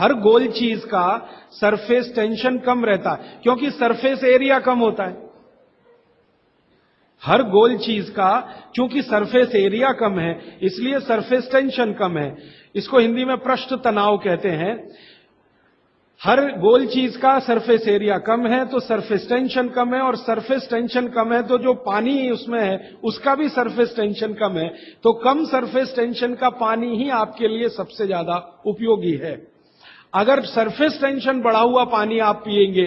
हर गोल चीज का surface tension कम रहता है क्योंकि सरफेस एरिया कम होता है। हर गोल चीज का चूंकि सरफेस एरिया कम है इसलिए सरफेस टेंशन कम है। इसको हिंदी में पृष्ठ तनाव कहते हैं। हर गोल चीज का सरफेस एरिया कम है तो सरफेस टेंशन कम है, और सरफेस टेंशन कम है तो जो पानी उसमें है उसका भी सरफेस टेंशन कम है। तो कम सरफेस टेंशन का पानी ही आपके लिए सबसे ज्यादा उपयोगी है। अगर सरफेस टेंशन बढ़ा हुआ पानी आप पिएंगे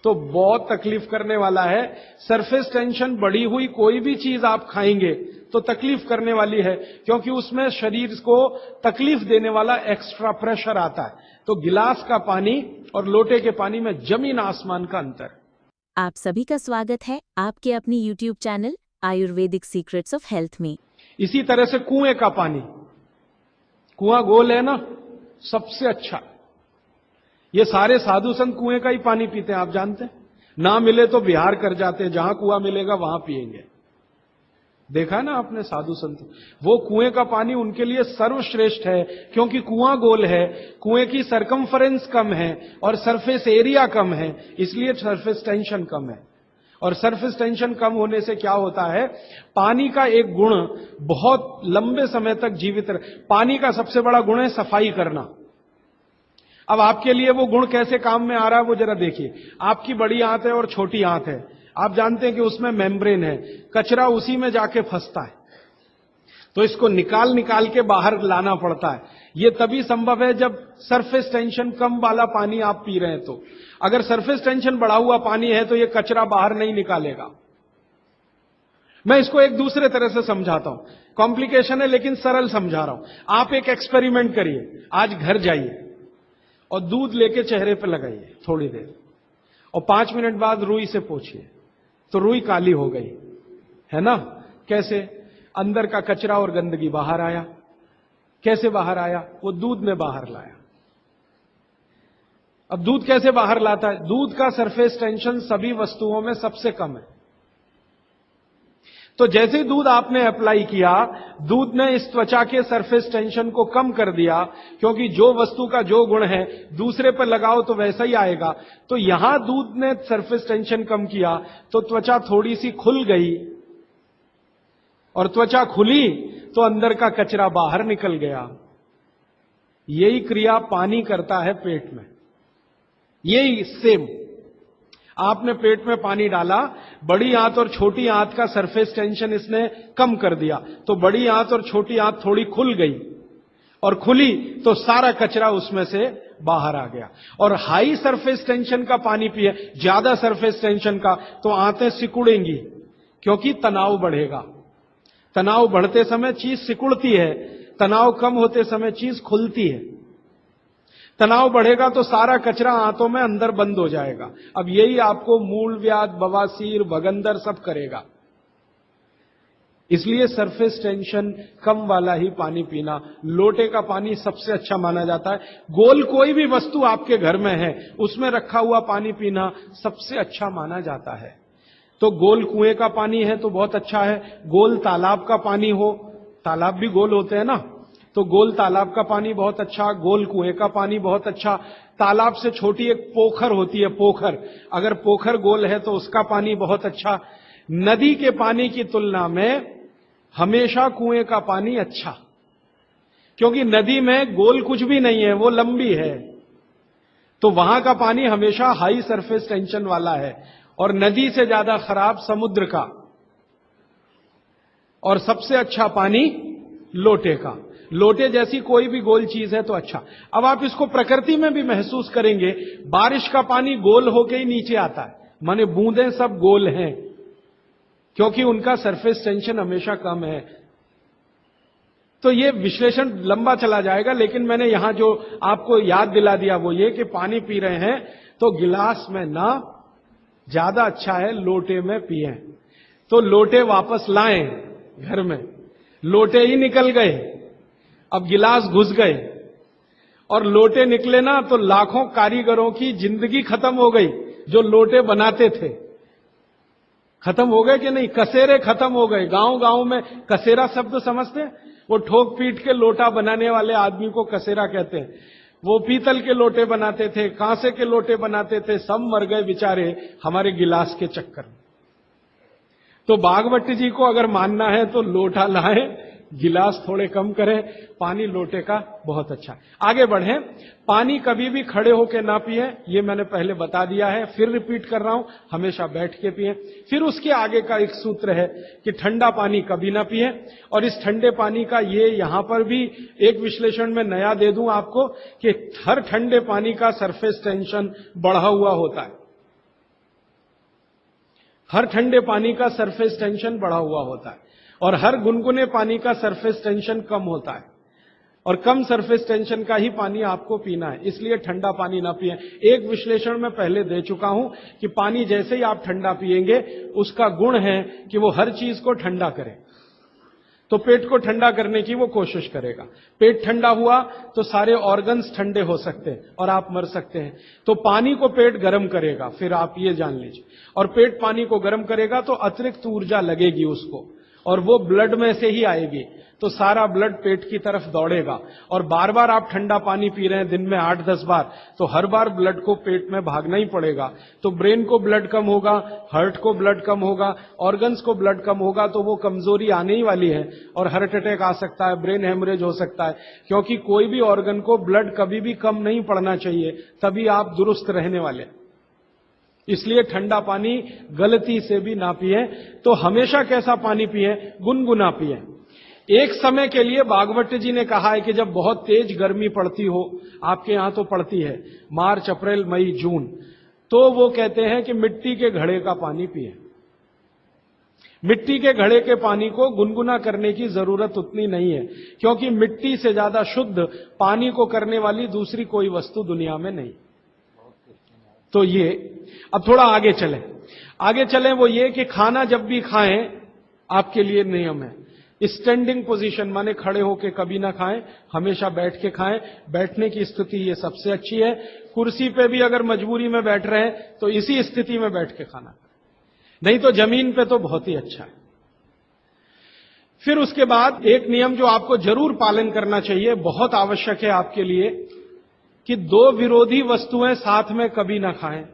तो बहुत तकलीफ करने वाला है। सरफेस टेंशन बढ़ी हुई कोई भी चीज आप खाएंगे तो तकलीफ करने वाली है, क्योंकि उसमें शरीर को तकलीफ देने वाला एक्स्ट्रा प्रेशर आता है। तो गिलास का पानी और लोटे के पानी में जमीन आसमान का अंतर। आप सभी का स्वागत है आपके अपनी YouTube channel Ayurvedic secrets of health में। इसी तरह से कुएं का पानी, कुआं गोल है ना, सबसे अच्छा। ये सारे साधु संत कुएं का ही पानी पीते हैं, आप जानते हैं। ना मिले तो बिहार कर जाते हैं, जहां कुआं मिलेगा वहां पिएंगे। देखा है ना आपने साधु संत, वो कुएं का पानी उनके लिए सर्वश्रेष्ठ है, क्योंकि कुआं गोल है, कुएं की सरकमफरेंस कम है और सरफेस एरिया कम है, इसलिए सरफेस टेंशन कम है। और सरफेस टेंशन कम होने से क्या होता है, पानी का एक गुण बहुत लंबे समय तक जीवित रहे। पानी का सबसे बड़ा गुण है सफाई करना। अब आपके लिए वो गुण कैसे काम में आ रहा है वो जरा देखिए। आपकी बड़ी आंत है और छोटी आंत है, आप जानते हैं कि उसमें मेम्ब्रेन है, कचरा उसी में जाके फंसता है, तो इसको निकाल निकाल के बाहर लाना पड़ता है। ये तभी संभव है जब सरफेस टेंशन कम वाला पानी आप पी रहे हैं। तो अगर सरफेस टेंशन बढ़ा हुआ पानी है तो ये कचरा बाहर नहीं निकालेगा। मैं इसको एक दूसरे तरह से समझाता हूं, कॉम्प्लिकेशन है लेकिन सरल समझा रहा हूं। आप एक एक्सपेरिमेंट करिए, आज घर जाइए और दूध लेके चेहरे पे लगाइए थोड़ी देर, और 5 मिनट बाद रुई से पोंछिए, तो रुई काली हो गई है ना। कैसे? अंदर का कचरा और गंदगी बाहर आया। कैसे बाहर आया? वो दूध ने बाहर लाया। अब दूध कैसे बाहर लाता है? दूध का सरफेस टेंशन सभी वस्तुओं में सबसे कम है। तो जैसे दूध आपने अप्लाई किया, दूध ने इस त्वचा के सरफेस टेंशन को कम कर दिया, क्योंकि जो वस्तु का जो गुण है दूसरे पर लगाओ तो वैसा ही आएगा। तो यहां दूध ने सरफेस टेंशन कम किया तो त्वचा थोड़ी सी खुल गई, और त्वचा खुली तो अंदर का कचरा बाहर निकल गया। यही क्रिया पानी करता है पेट में। यही सेम, आपने पेट में पानी डाला, बड़ी आंत और छोटी आंत का सरफेस टेंशन इसने कम कर दिया, तो बड़ी आंत और छोटी आंत थोड़ी खुल गई, और खुली तो सारा कचरा उसमें से बाहर आ गया। और हाई सरफेस टेंशन का पानी पिए, ज्यादा सरफेस टेंशन का, तो आंतें सिकुड़ेंगी, क्योंकि तनाव बढ़ेगा। तनाव बढ़ते समय चीज सिकुड़ती है, तनाव कम होते समय चीज खुलती है। तनाव बढ़ेगा तो सारा कचरा आंतों में अंदर बंद हो जाएगा। अब यही आपको मूलव्याध, बवासीर, भगंदर सब करेगा। इसलिए सरफेस टेंशन कम वाला ही पानी पीना, लोटे का पानी सबसे अच्छा माना जाता है। गोल कोई भी वस्तु आपके घर में है उसमें रखा हुआ पानी पीना सबसे अच्छा माना जाता है। तो गोल कुएं का पानी है तो बहुत अच्छा है। गोल तालाब का पानी हो, तालाब भी गोल होते हैं ना, तो गोल तालाब का पानी बहुत अच्छा, गोल कुएं का पानी बहुत अच्छा। तालाब से छोटी एक पोखर होती है, पोखर, अगर पोखर गोल है तो उसका पानी बहुत अच्छा। नदी के पानी की तुलना में हमेशा कुएं का पानी अच्छा, क्योंकि नदी में गोल कुछ भी नहीं है, वो लंबी है, तो वहां का पानी हमेशा हाई सरफेस टेंशन वाला है। और नदी से ज्यादा खराब समुद्र का, और सबसे अच्छा पानी लोटे का। लोटे जैसी कोई भी गोल चीज है तो अच्छा। अब आप इसको प्रकृति में भी महसूस करेंगे, बारिश का पानी गोल होके ही नीचे आता है, माने बूंदें सब गोल हैं, क्योंकि उनका सरफेस टेंशन हमेशा कम है। तो ये विश्लेषण लंबा चला जाएगा, लेकिन मैंने यहां जो आपको याद दिला दिया वो ये कि पानी पी रहे हैं तो गिलास में ना, ज्यादा अच्छा है लोटे में पिएं। तो लोटे वापस लाएं घर में, लोटे ही निकल गए, अब गिलास घुस गए, और लोटे निकले ना तो लाखों कारीगरों की जिंदगी खत्म हो गई जो लोटे बनाते थे। खत्म हो गए कि नहीं? कसेरे खत्म हो गए। गांव गांव में कसेरा शब्द समझते हैं? वो ठोक पीट के लोटा बनाने वाले आदमी को कसेरा कहते हैं। वो पीतल के लोटे बनाते थे, कांसे के लोटे बनाते थे, सब मर गए बेचारे हमारे गिलास के चक्कर में। तो भागवत जी को अगर मानना है तो लोटा लाए, गिलास थोड़े कम करें, पानी लोटे का बहुत अच्छा। आगे बढ़ें, पानी कभी भी खड़े होकर ना पिए, ये मैंने पहले बता दिया है, फिर रिपीट कर रहा हूं, हमेशा बैठ के पिए। फिर उसके आगे का एक सूत्र है कि ठंडा पानी कभी ना पिए, और इस ठंडे पानी का ये यहां पर भी एक विश्लेषण में नया दे दूं आपको कि हर ठंडे पानी का सरफेस टेंशन बढ़ा हुआ होता है। हर ठंडे पानी का सरफेस टेंशन बढ़ा हुआ होता है, और हर गुनगुने पानी का सरफेस टेंशन कम होता है, और कम सरफेस टेंशन का ही पानी आपको पीना है, इसलिए ठंडा पानी ना पिए। एक विश्लेषण में पहले दे चुका हूं कि पानी जैसे ही आप ठंडा पिएंगे, उसका गुण है कि वो हर चीज को ठंडा करे। तो पेट को ठंडा करने की वो कोशिश करेगा। पेट ठंडा हुआ तो सारे ऑर्गन्स ठंडे हो सकते हैं और आप मर सकते हैं। तो पानी को पेट गर्म करेगा, फिर आप ये जान लीजिए, और पेट पानी को गर्म करेगा तो अतिरिक्त ऊर्जा लगेगी उसको, और वो ब्लड में से ही आएगी, तो सारा ब्लड पेट की तरफ दौड़ेगा। और बार बार आप ठंडा पानी पी रहे हैं दिन में 8-10 बार, तो हर बार ब्लड को पेट में भागना ही पड़ेगा। तो ब्रेन को ब्लड कम होगा, हार्ट को ब्लड कम होगा, ऑर्गन्स को ब्लड कम होगा, तो वो कमजोरी आने ही वाली है, और हार्ट अटैक आ सकता है, ब्रेन हेमरेज हो सकता है, क्योंकि कोई भी ऑर्गन को ब्लड कभी भी कम नहीं पड़ना चाहिए, तभी आप दुरुस्त रहने वाले। इसलिए ठंडा पानी गलती से भी ना पिए। तो हमेशा कैसा पानी पिए? गुनगुना पिए। एक समय के लिए भागवत जी ने कहा है कि जब बहुत तेज गर्मी पड़ती हो, आपके यहां तो पड़ती है, मार्च, अप्रैल, मई, जून, तो वो कहते हैं कि मिट्टी के घड़े का पानी पिए। मिट्टी के घड़े के पानी को गुनगुना करने की जरूरत उतनी नहीं है, क्योंकि मिट्टी से ज्यादा शुद्ध पानी को करने वाली दूसरी कोई वस्तु दुनिया में नहीं। तो ये अब थोड़ा आगे चलें वो ये कि खाना जब भी खाएं, आपके लिए नियम है, स्टैंडिंग पोजीशन माने खड़े होके कभी ना खाएं, हमेशा बैठ के खाएं। बैठने की स्थिति ये सबसे अच्छी है। कुर्सी पे भी अगर मजबूरी में बैठ रहे हैं तो इसी स्थिति में बैठ के खाना, नहीं तो जमीन पे तो बहुत ही अच्छा है। फिर उसके बाद एक नियम जो आपको जरूर पालन करना चाहिए, बहुत आवश्यक है आपके लिए, कि दो विरोधी वस्तुएं साथ में कभी ना खाएं।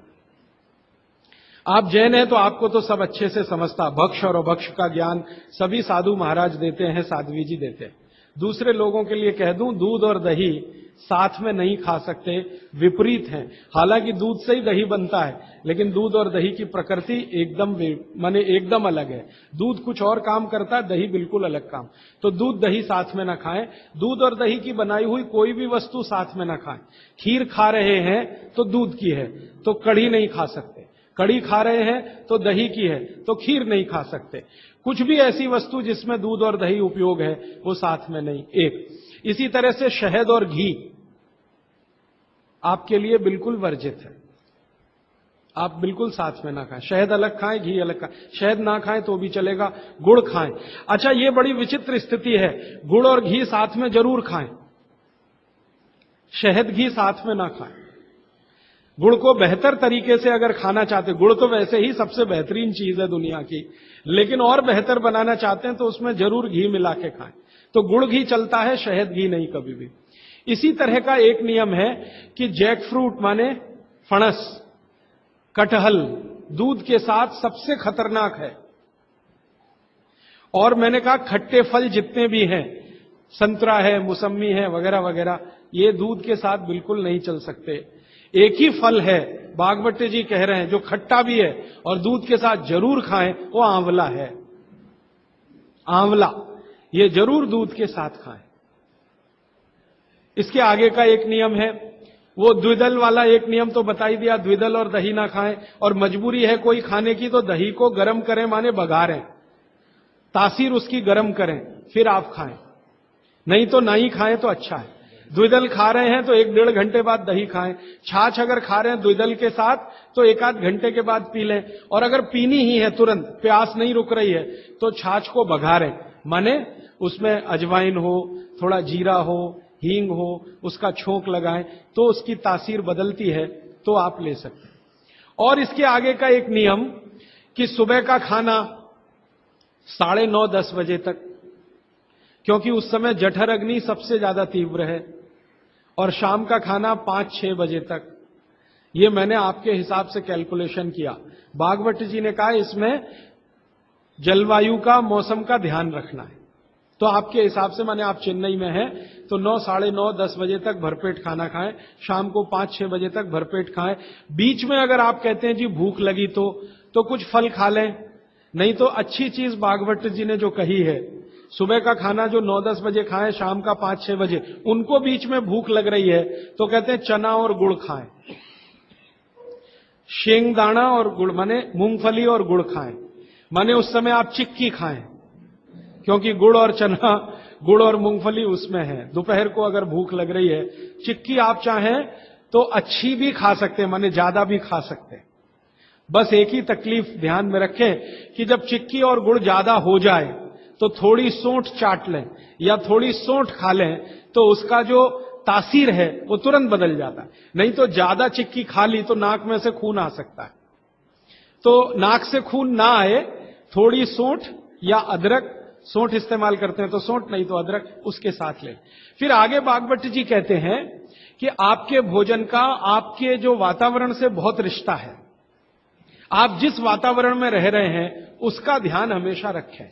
आप जैन हैं तो आपको तो सब अच्छे से समझता, भक्ष और अभक्ष का ज्ञान सभी साधु महाराज देते हैं, साध्वी जी देते हैं। दूसरे लोगों के लिए कह दूं, दूध और दही साथ में नहीं खा सकते, विपरीत हैं। हालांकि दूध से ही दही बनता है, लेकिन दूध और दही की प्रकृति एकदम अलग है। दूध कुछ और काम करता है, दही बिल्कुल अलग काम। तो दूध दही साथ में ना खाएं। दूध और दही की बनाई हुई कोई भी वस्तु साथ में ना खाएं। खीर खा रहे हैं तो दूध की है, तो कढ़ी नहीं खा सकते। कढ़ी खा रहे हैं तो दही की है, तो खीर नहीं खा सकते। कुछ भी ऐसी वस्तु जिसमें दूध और दही उपयोग है, वो साथ में नहीं। एक इसी तरह से शहद और घी आपके लिए बिल्कुल वर्जित है, आप बिल्कुल साथ में ना खाएं। शहद अलग खाएं, घी अलग खाएं। शहद ना खाएं तो भी चलेगा, गुड़ खाएं। अच्छा, ये बड़ी विचित्र स्थिति है, गुड़ और घी साथ में जरूर खाएं, शहद घी साथ में ना खाएं। गुड़ को बेहतर तरीके से अगर खाना चाहते, गुड़ तो वैसे ही सबसे बेहतरीन चीज है दुनिया की, लेकिन और बेहतर बनाना चाहते हैं तो उसमें जरूर घी मिला के खाएं। तो गुड़ घी चलता है, शहद घी नहीं कभी भी। इसी तरह का एक नियम है कि जैक फ्रूट माने फणस, कटहल दूध के साथ सबसे खतरनाक है। और मैंने कहा खट्टे फल जितने भी हैं, संतरा है, मौसम्मी है, वगैरह वगैरह, ये दूध के साथ बिल्कुल नहीं चल सकते। एक ही फल है, भागवत जी कह रहे हैं, जो खट्टा भी है और दूध के साथ जरूर खाएं, वो आंवला है। आंवला ये जरूर दूध के साथ खाएं। इसके आगे का एक नियम है, वो द्विदल वाला एक नियम तो बता ही दिया, द्विदल और दही ना खाएं। और मजबूरी है कोई खाने की तो दही को गर्म करें, माने बघारें, तासीर उसकी गर्म करें, फिर आप खाएं, नहीं तो ना ही खाएं तो अच्छा है। द्विदल खा रहे हैं तो 1-1.5 घंटे बाद दही खाएं। छाछ अगर खा रहे हैं द्विदल के साथ तो 1-8 घंटे के बाद पी लें। और अगर पीनी ही है तुरंत, प्यास नहीं रुक रही है, तो छाछ को बघारें, माने उसमें अजवाइन हो, थोड़ा जीरा हो, हींग हो, उसका छोंक लगाएं तो उसकी तासीर बदलती है, तो आप ले सकते हैं। और इसके आगे का एक नियम कि सुबह का खाना 9:30-10 बजे तक, क्योंकि उस समय जठर अग्नि सबसे ज्यादा तीव्र है और शाम का खाना 5-6 बजे तक। ये मैंने आपके हिसाब से कैलकुलेशन किया। भागवत जी ने कहा इसमें जलवायु का, मौसम का ध्यान रखना है। तो आपके हिसाब से, माने आप चेन्नई में हैं तो 9, साढ़े 9, 10 बजे तक भरपेट खाना खाएं, शाम को 5-6 बजे तक भरपेट खाएं। बीच में अगर आप कहते हैं जी भूख लगी तो कुछ फल खा लें, नहीं तो अच्छी चीज भागवत जी ने जो कही है, सुबह का खाना जो 9-10 बजे खाएं, शाम का 5-6 बजे, उनको बीच में भूख लग रही है तो कहते हैं चना और गुड़ खाएं, शेंगदाना और गुड़, माने मूंगफली और गुड़ खाएं, माने उस समय आप चिक्की खाएं, क्योंकि गुड़ और चना, गुड़ और मूंगफली उसमें है। दोपहर को अगर भूख लग रही है, चिक्की आप चाहें तो अच्छी भी खा सकते हैं, माने ज्यादा भी खा सकते हैं। बस एक ही तकलीफ ध्यान में रखें कि जब चिक्की और गुड़ ज्यादा हो जाए तो थोड़ी सोंठ चाट लें या थोड़ी सोंठ खा लें, तो उसका जो तासीर है वो तुरंत बदल जाता है। नहीं तो ज्यादा चिक्की खा ली तो नाक में से खून आ सकता है। तो नाक से खून ना आए, थोड़ी सोंठ या अदरक, सोंठ इस्तेमाल करते हैं तो सोंठ, नहीं तो अदरक, उसके साथ लें। फिर आगे भागवत जी कहते हैं कि आपके भोजन का आपके जो वातावरण से बहुत रिश्ता है। आप जिस वातावरण में रह रहे हैं उसका ध्यान हमेशा रखें।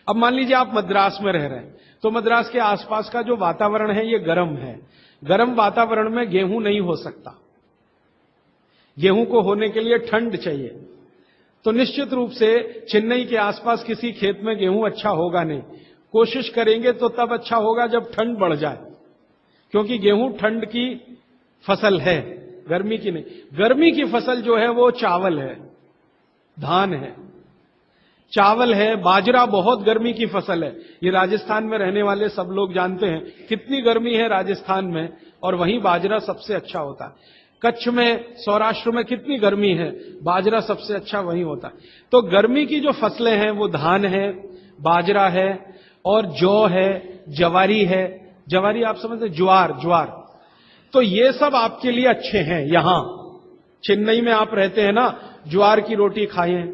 अब मान लीजिए आप मद्रास में रह रहे हैं, तो मद्रास के आसपास का जो वातावरण है ये गर्म है। गर्म वातावरण में गेहूं नहीं हो सकता। गेहूं को होने के लिए ठंड चाहिए। तो निश्चित रूप से चेन्नई के आसपास किसी खेत में गेहूं अच्छा होगा नहीं। कोशिश करेंगे तो तब अच्छा होगा जब ठंड बढ़ जाए, क्योंकि गेहूं ठंड की फसल है, गर्मी की नहीं। गर्मी की फसल जो है वो चावल है, धान है, चावल है, बाजरा बहुत गर्मी की फसल है। ये राजस्थान में रहने वाले सब लोग जानते हैं कितनी गर्मी है राजस्थान में, और वहीं बाजरा सबसे अच्छा होता है। कच्छ में, सौराष्ट्र में कितनी गर्मी है, बाजरा सबसे अच्छा वहीं होता है। तो गर्मी की जो फसलें हैं वो धान है, बाजरा है और जौ है, जवारी है। जवारी आप समझते, ज्वार। तो ये सब आपके लिए अच्छे हैं। यहां चेन्नई में आप रहते हैं ना, ज्वार की रोटी खाएं,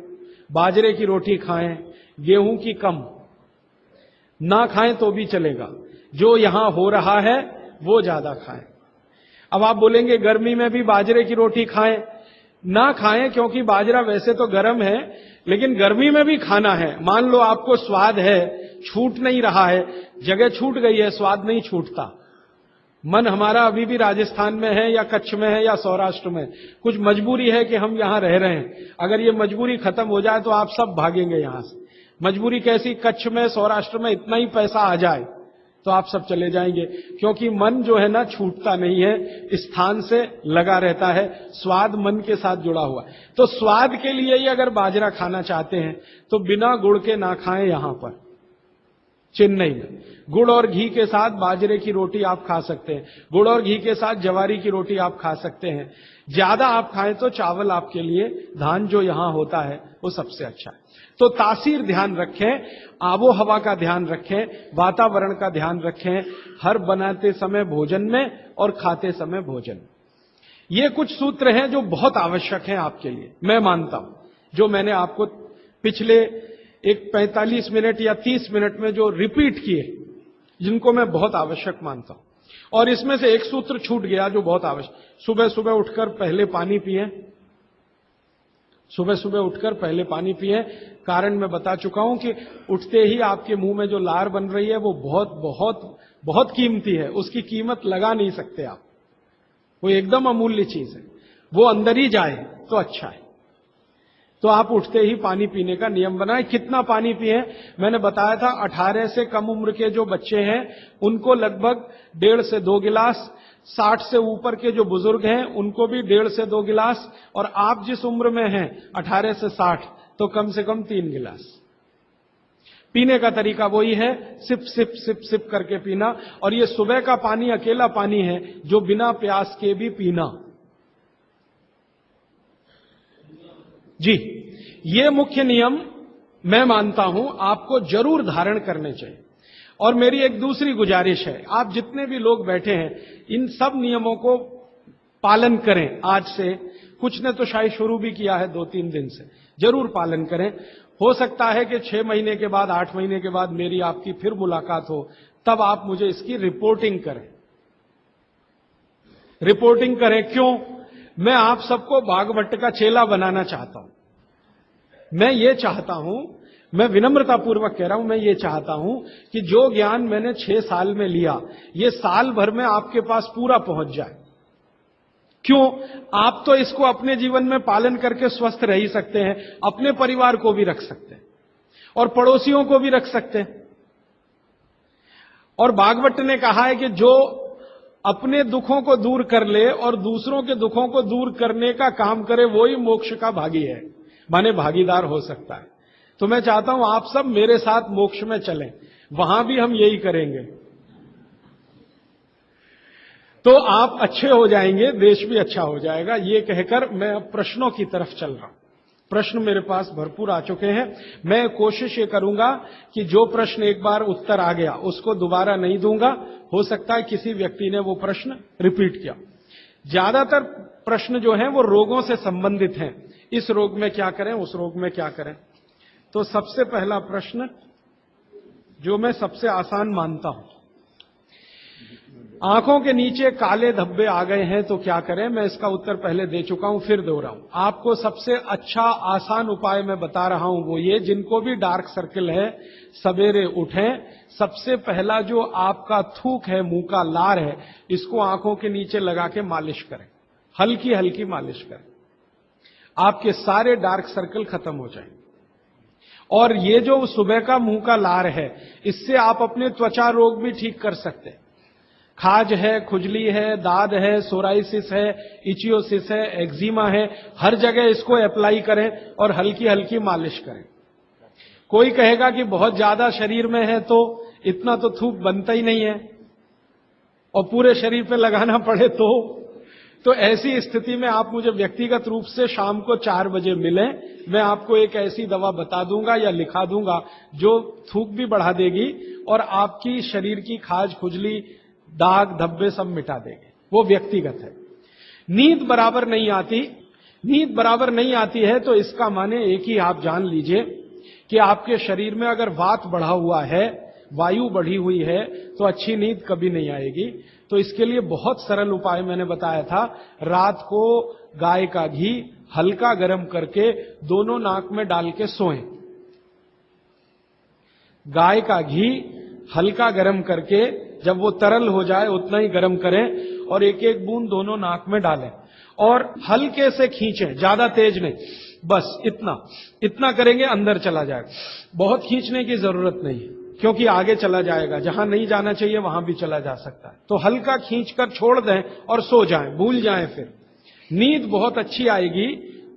बाजरे की रोटी खाएं, गेहूं की कम ना खाएं तो भी चलेगा। जो यहां हो रहा है वो ज्यादा खाएं। अब आप बोलेंगे गर्मी में भी बाजरे की रोटी खाएं, ना खाएं, क्योंकि बाजरा वैसे तो गर्म है, लेकिन गर्मी में भी खाना है। मान लो आपको स्वाद है, छूट नहीं रहा है, जगह छूट गई है, स्वाद नहीं छूटता। मन हमारा अभी भी राजस्थान में है या कच्छ में है या सौराष्ट्र में। कुछ मजबूरी है कि हम यहां रह रहे हैं। अगर ये मजबूरी खत्म हो जाए तो आप सब भागेंगे यहां से। मजबूरी कैसी? कच्छ में, सौराष्ट्र में इतना ही पैसा आ जाए तो आप सब चले जाएंगे, क्योंकि मन जो है ना छूटता नहीं है, स्थान से लगा रहता है। स्वाद मन के साथ जुड़ा हुआ है। तो स्वाद के लिए ही अगर बाजरा खाना चाहते हैं तो बिना गुड़ के ना खाएं। यहां पर चेन्नई में गुड़ और घी के साथ बाजरे की रोटी आप खा सकते हैं, गुड़ और घी के साथ जवारी की रोटी आप खा सकते हैं। ज्यादा आप खाएं तो चावल आपके लिए, धान जो यहां होता है वो सबसे अच्छा है। तो तासीर ध्यान रखें, आबो हवा का ध्यान रखें, वातावरण का ध्यान रखें, हर बनाते समय भोजन में और खाते समय भोजन। ये कुछ सूत्र हैं जो बहुत आवश्यक हैं आपके लिए, मैं मानता हूं, जो मैंने आपको पिछले एक 45 मिनट या 30 मिनट में जो रिपीट किए, जिनको मैं बहुत आवश्यक मानता हूं। और इसमें से एक सूत्र छूट गया जो बहुत आवश्यक, सुबह सुबह उठकर पहले पानी पिएं। सुबह सुबह उठकर पहले पानी पिएं। कारण मैं बता चुका हूं कि उठते ही आपके मुंह में जो लार बन रही है वो बहुत बहुत बहुत कीमती है, उसकी कीमत लगा नहीं सकते आप। वो एकदम अमूल्य चीज है, वो अंदर ही जाए तो अच्छा है। तो आप उठते ही पानी पीने का नियम बनाएं। कितना पानी पिए? मैंने बताया था 18 से कम उम्र के जो बच्चे हैं उनको लगभग 1.5 से 2 गिलास, 60 से ऊपर के जो बुजुर्ग हैं उनको भी 1.5 से 2 गिलास, और आप जिस उम्र में हैं 18 से 60 तो कम से कम 3 गिलास। पीने का तरीका वही है, सिप सिप सिप सिप करके पीना। और ये सुबह का पानी अकेला पानी है जो बिना प्यास के भी पीना। जी, ये मुख्य नियम मैं मानता हूं आपको जरूर धारण करने चाहिए। और मेरी एक दूसरी गुजारिश है, आप जितने भी लोग बैठे हैं इन सब नियमों को पालन करें। आज से कुछ ने तो शायद शुरू भी किया है 2-3 दिन से, जरूर पालन करें। हो सकता है कि 6 महीने के बाद, 8 महीने के बाद मेरी आपकी फिर मुलाकात हो, तब आप मुझे इसकी रिपोर्टिंग करें। रिपोर्टिंग करें। क्यों? मैं आप सबको भागवत का चेला बनाना चाहता हूं। मैं ये चाहता हूं, मैं विनम्रतापूर्वक कह रहा हूं, मैं ये चाहता हूं कि जो ज्ञान मैंने 6 साल में लिया, ये साल भर में आपके पास पूरा पहुंच जाए। क्यों? आप तो इसको अपने जीवन में पालन करके स्वस्थ रह ही सकते हैं, अपने परिवार को भी रख सकते हैं और पड़ोसियों को भी रख सकते हैं। और भागवत ने कहा है कि जो अपने दुखों को दूर कर ले और दूसरों के दुखों को दूर करने का काम करे, वो ही मोक्ष का भागी है, माने भागीदार हो सकता है। तो मैं चाहता हूं आप सब मेरे साथ मोक्ष में चलें, वहां भी हम यही करेंगे, तो आप अच्छे हो जाएंगे, देश भी अच्छा हो जाएगा। ये कहकर मैं अब प्रश्नों की तरफ चल रहा हूं। प्रश्न मेरे पास भरपूर आ चुके हैं। मैं कोशिश ये करूंगा कि जो प्रश्न एक बार उत्तर आ गया उसको दोबारा नहीं दूंगा। हो सकता है किसी व्यक्ति ने वो प्रश्न रिपीट किया। ज्यादातर प्रश्न जो हैं वो रोगों से संबंधित हैं। इस रोग में क्या करें, उस रोग में क्या करें। तो सबसे पहला प्रश्न जो मैं सबसे आसान मानता हूं, आंखों के नीचे काले धब्बे आ गए हैं तो क्या करें। मैं इसका उत्तर पहले दे चुका हूं, फिर दोहराऊं। आपको सबसे अच्छा आसान उपाय मैं बता रहा हूं, वो ये, जिनको भी डार्क सर्कल है सवेरे उठें, सबसे पहला जो आपका थूक है, मुंह का लार है, इसको आंखों के नीचे लगा के मालिश करें, हल्की हल्की मालिश करें। आपके सारे डार्क सर्कल खत्म हो जाएंगे। और ये जो सुबह का मुंह का लार है, इससे आप अपने त्वचा रोग भी ठीक कर सकते हैं। खाज है, खुजली है, दाद है, सोराइसिस है, इचियोसिस है, एक्जिमा है, हर जगह इसको अप्लाई करें और हल्की हल्की मालिश करें। कोई कहेगा कि बहुत ज्यादा शरीर में है तो इतना तो थूक बनता ही नहीं है और पूरे शरीर पे लगाना पड़े तो ऐसी स्थिति में आप मुझे व्यक्तिगत रूप से शाम को 4 बजे मिलें। मैं आपको एक ऐसी दवा बता दूंगा या लिखा दूंगा जो थूक भी बढ़ा देगी और आपकी शरीर की खाज, खुजली, दाग, धब्बे सब मिटा देंगे। वो व्यक्तिगत है। नींद बराबर नहीं आती, नींद बराबर नहीं आती है तो इसका माने एक ही आप जान लीजिए कि आपके शरीर में अगर वात बढ़ा हुआ है, वायु बढ़ी हुई है, तो अच्छी नींद कभी नहीं आएगी। तो इसके लिए बहुत सरल उपाय मैंने बताया था। रात को गाय का घी हल्का गर्म करके दोनों नाक में डाल के सोएं। गाय का घी हल्का गर्म करके, जब वो तरल हो जाए उतना ही गर्म करें और एक एक बूंद दोनों नाक में डालें और हल्के से खींचें, ज्यादा तेज नहीं, बस इतना करेंगे अंदर चला जाएगा। बहुत खींचने की जरूरत नहीं है क्योंकि आगे चला जाएगा, जहां नहीं जाना चाहिए वहां भी चला जा सकता है। तो हल्का खींचकर छोड़ दें और सो जाएं, भूल जाएं। फिर नींद बहुत अच्छी आएगी,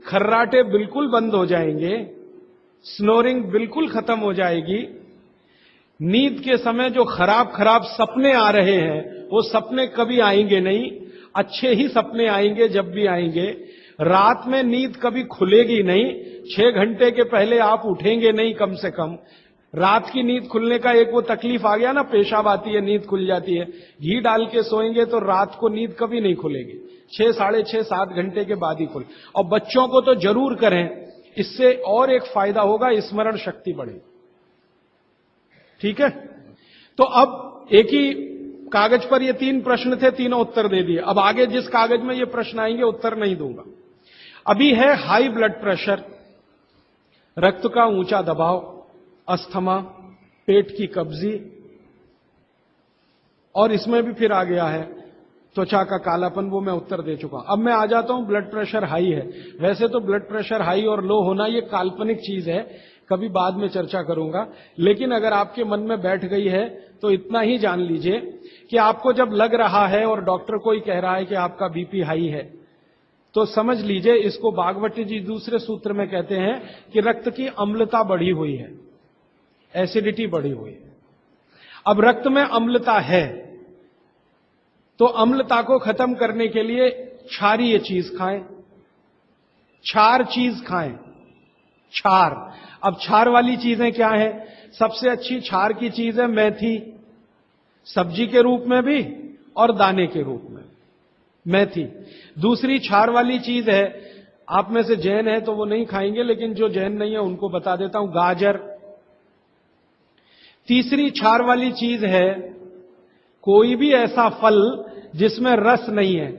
खर्राटे बिल्कुल बंद हो जाएंगे, स्नोरिंग बिल्कुल खत्म हो जाएगी। नींद के समय जो खराब सपने आ रहे हैं वो सपने कभी आएंगे नहीं, अच्छे ही सपने आएंगे जब भी आएंगे। रात में नींद कभी खुलेगी नहीं, 6 घंटे के पहले आप उठेंगे नहीं कम से कम। रात की नींद खुलने का एक वो तकलीफ आ गया ना, पेशाब आती है, नींद खुल जाती है। घी डाल के सोएंगे तो रात को नींद कभी नहीं खुलेगी, 6, साढ़े 6, 7 घंटे के बाद ही खुल। और बच्चों को तो जरूर करें, इससे और एक फायदा होगा, स्मरण शक्ति बढ़ेगी। ठीक है। तो अब एक ही कागज पर ये 3 प्रश्न थे, तीनों उत्तर दे दिए। अब आगे जिस कागज में ये प्रश्न आएंगे उत्तर नहीं दूंगा। अभी है हाई ब्लड प्रेशर, रक्त का ऊंचा दबाव, अस्थमा, पेट की कब्जी, और इसमें भी फिर आ गया है त्वचा का कालापन, वो मैं उत्तर दे चुका हूं। अब मैं आ जाता हूं, ब्लड प्रेशर हाई है। वैसे तो ब्लड प्रेशर हाई और लो होना ये काल्पनिक चीज है, कभी बाद में चर्चा करूंगा, लेकिन अगर आपके मन में बैठ गई है तो इतना ही जान लीजिए कि आपको जब लग रहा है और डॉक्टर कोई कह रहा है कि आपका बीपी हाई है, तो समझ लीजिए इसको भागवती जी दूसरे सूत्र में कहते हैं कि रक्त की अम्लता बढ़ी हुई है, एसिडिटी बढ़ी हुई है। अब रक्त में अम्लता है तो अम्लता को खत्म करने के लिए क्षारीय चीज खाएं, क्षार चीज खाएं, क्षार। अब क्षार वाली चीजें क्या है? सबसे अच्छी क्षार की चीज है मेथी, सब्जी के रूप में भी और दाने के रूप में मेथी। दूसरी क्षार वाली चीज है, आप में से जैन है तो वो नहीं खाएंगे, लेकिन जो जैन नहीं है उनको बता देता हूं, गाजर। तीसरी क्षार वाली चीज है कोई भी ऐसा फल जिसमें रस नहीं है,